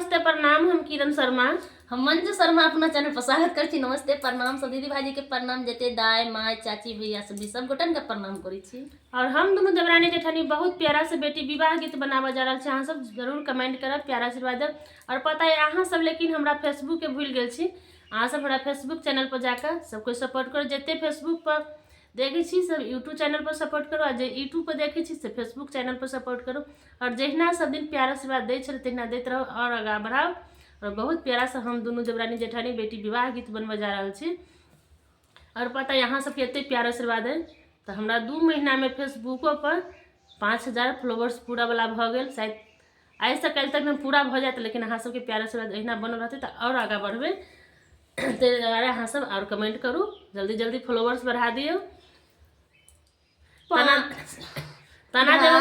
नमस्ते प्रणाम। हम किरण शर्मा, हम मंजू शर्मा अपना चैनल पर स्वागत करछी। नमस्ते प्रणाम सब दीदी भाजी के प्रणाम, जते दाई माय चाची भैया सब गोटन के प्रणाम करै छी। और हम दोनों देवरानी जेठानी बहुत प्यारा से बेटी विवाह गीत बनावे जा रहल छी। अहाँ सब जरूर कमेंट करब, प्यारा आशीर्वाद देब। और पता है अहाँ सब लेकिन हमरा फेसबुक के भूल गेल छी। अहाँ सब हमरा फेसबुक चैनल पर जाकर सबको सपोर्ट करो। जते फेसबुक पर देखे छी सब यूट्यूब चैनल पर सपोर्ट करो, और जे यूट्यूब पर देखे छी से फेसबुक चैनल पर सपोर्ट करो। और जहिना सब दिन प्यारा आशीर्वाद दै छल तहिना दैत रहो और आगाँ बढ़ाओ। और बहुत प्यारा से हम दोनों देवरानी जेठानी बेटी विवाह गीत बनवे जा रहल छी। और पता है यहाँ सबके एते प्यार आशीर्वाद है तो हमरा 2 महीना में फेसबुको पर 5000 फॉलोवर्स पूरा वाला भ गेल। शायद आज से कल तक में पूरा भ जाए, लेकिन अहाँ सबके प्यार आशीर्वाद अहिना बनल रहते तो और आगा बढ़बे। तो अहाँ सब और कमेंट करू, जल्दी जल्दी फॉलोवर्स बढ़ा दियो। तना तना देव